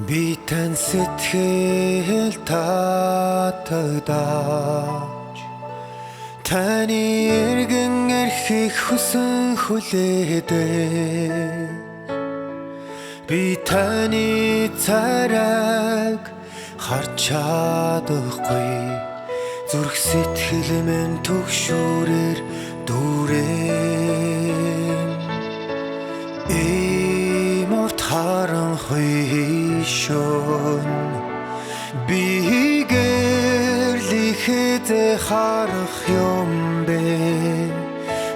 Би тань сэтгэл татагдаж таны эргэн эрхийг хүсэн хүлээдэг. Би таны царайг харж чадахгүй, зүрх сэтгэл минь түгшүүрээр дүүрэн. Иморт харанхуй шон би гэрлихэд харах юм бэ,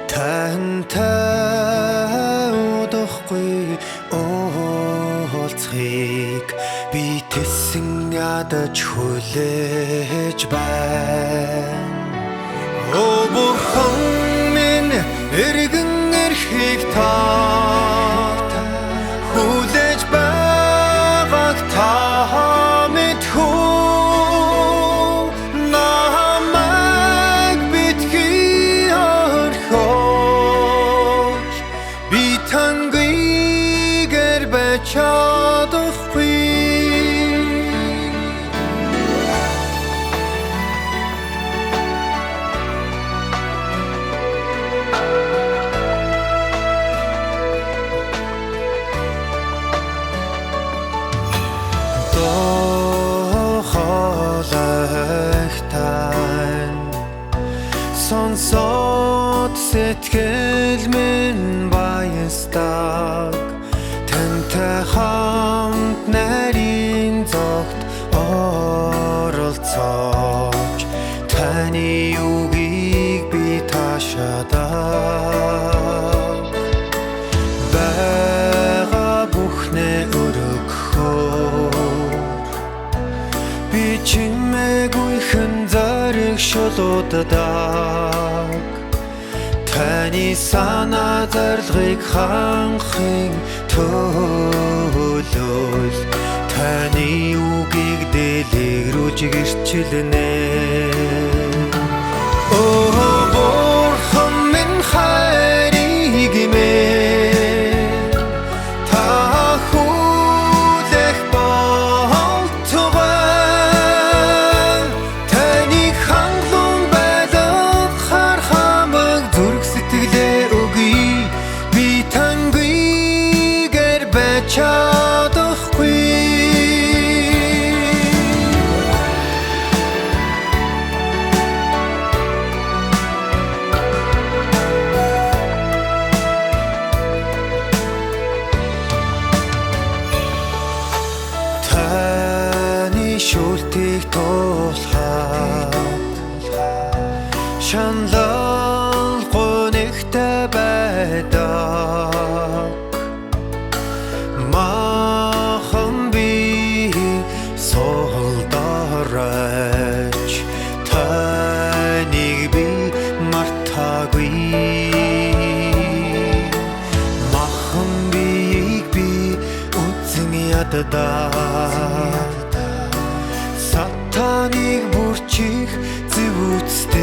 тантай удахгүй уулзахыг би тэсэн ядаж хүлээж байна. О бурхан минь, эргэн эрхийг та хүлээж байгааг та мэдхүү, намайг битгий орхиж, би тангийгээр байж чадахгүй. Сонсоод сэтгэл минь баястаг, тантай хамт нарийн зогт оролцож, таны үгийг би таашаадаг. Бага бүхнээ өргөхөөр би чимээгүйхэн зариг шулуудадаг. Таны санаа зорилгыг хангахын төлөө таны үгийг дэлгэрүүлж гэрчилнэ. Оо бурхан минь, хайрыг минь та хүлээх болтугай, таныг хангалуун байлгах хархамаг зүрх сэтгэлээ өгье, би тангийгээр байж чадахгүй. Таны шүлтийг туулахад шаналл гонигтай байдаг. Махан би суулдарч, таныг би мартаагүй. Махан биеийг би үзэн яддаг, сатаныг бүрчих зэвүүцдэг.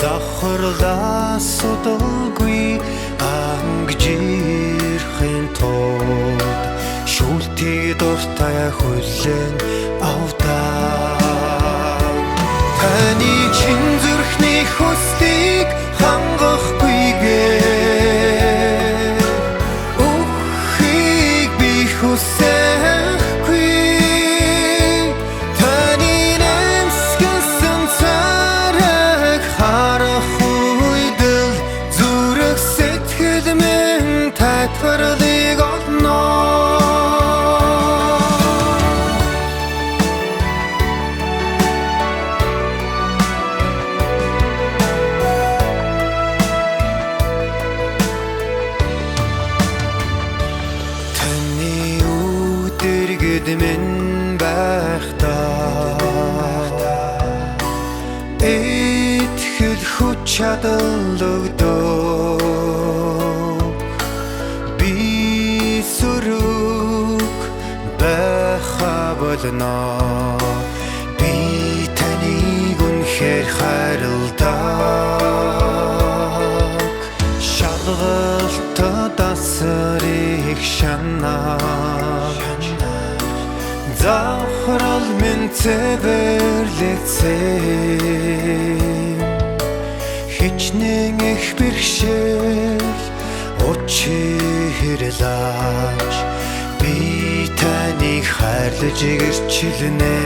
Завхарлаас судалгүй ангиж ирэхин тулд, шүлтийг дуртай хүлээн авдаг. Таны чин зүрхний хүслийг хангахгүйгээр өгөхийг би хүсэхгүй. Таны нэмсгэлсэн царайг харах үед л зүрх сэтгэл минь тайтгарлыг олно. Минь байхдаа итгэл хүч чадал өгдөг, би сүрэг байха болно. Би таныг үнэхээр хайрладаг. Шалгалтад Асарыг шанаж Захрал минь цэвэрлэгцэн Хичнээн их бэрхшээл Учирлаач Би таныг хайрлаж игэрчилнэ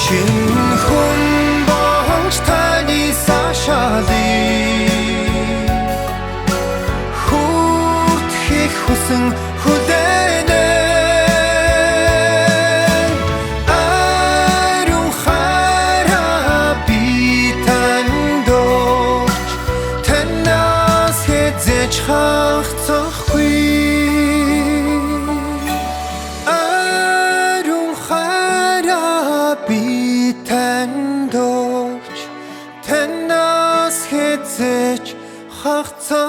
Шинхэн болж таны сашаалыг Хүртхийг хүсэн хүлээнэ Ариун хайраа би танд өгч Танаас хэзээж хагацхгүй Ариун хайраа би танд өгч Танаас хэзээж хагацхгүй